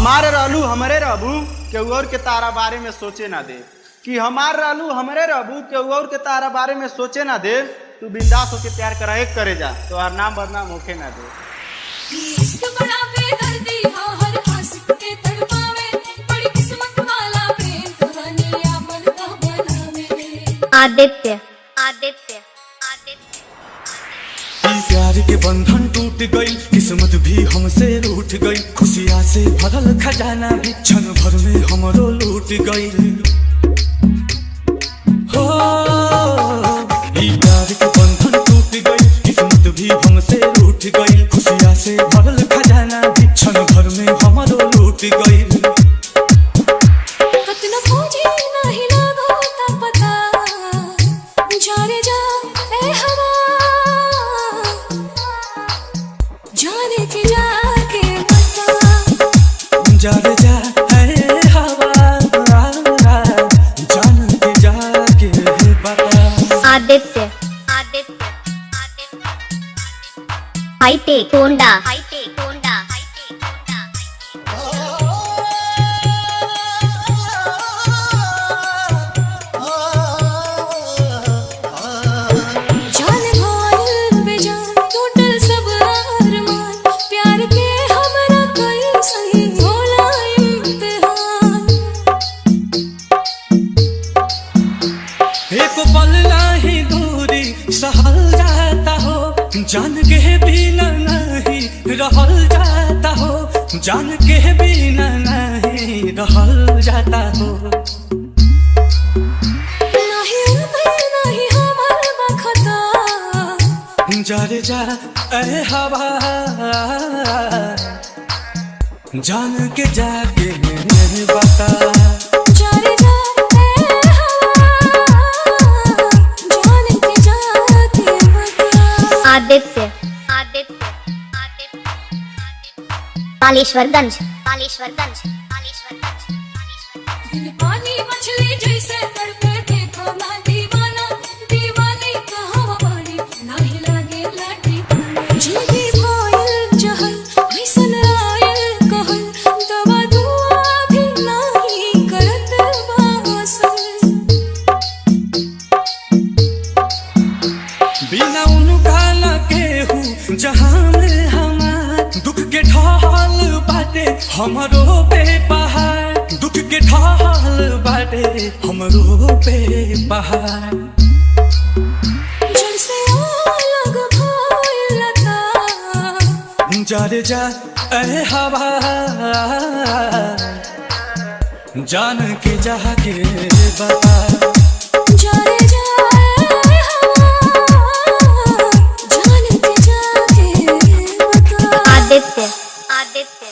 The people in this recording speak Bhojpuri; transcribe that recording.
हमारे रहलू हमरे रहबू केहू और के तारा बारे में सोचे ना दे कि हमार रहलू हमरे रहबू केहू और के तारा बारे में सोचे ना दे। तू बिंदास होके प्यार करा एक करे जा तो हर नाम बदनाम होके ना दे। इश्क बड़ा बेदर्दी हो हर आशिक के तड़पावे बड़ी किस्मत वाला प्रेम कहानी अपन का बनावे। आदित्य आदित्य आदित्य प्यार के बंधन टूट गई, किस्मत भी हमसे रूठ गई, खुशियाँ से भरल खजाना भी क्षण भर में हमरो लूट गई। हो प्यार के बंधन टूट गई, किस्मत भी हमसे रूठ गई, खुशियाँ से भरल खजाना भी क्षण भर में हमरो लूट गई। कतना खोजी नहीं लगो ता पता जा रे जा ए हवा जाने के जाके बता जा रे जा है हवा जान के जाके बता। Aditya Aditya Aditya hitech Honda hitech Honda hitech जान भाई बेजान टूटल सब अरमान प्यार के हमरा कोई सही होला इम्तिहान। एक पल नहीं दूरी सहल जाता हो, जान के बिना नहीं रहल जाता हो, जान के बिना नहीं रहल जाता हो। नहीं नहीं हमार बखता जा रे जा ए हवा जान के जाके बता। जा रे जा ए हवा जाने के जाके बता। आदित्य आदित्य आदित्य कालेश्वरगंज कालेश्वरगंज कालेश्वरगंज दिल पानी मछली जैसे तड़पे देखो ना दीवाना दीवानी कहाँ पानी नहीं लागे लाठी पानी जिंदगी भइल जहल ऐसन आयल कहल दवा दुआ भी नहीं करत बासल। बिना उनका न केहू जहां में हमार दुख के ढाल बाटे हमरो पे पहाड़, दुख के ढाल बाटे हमरो पे पहाड़। जड़ से अलग भइल लता जा रे जा ए हवा जान के जाके बता। जा रे जा ए हवा जाने के जाके बता। आदित्य आदित्य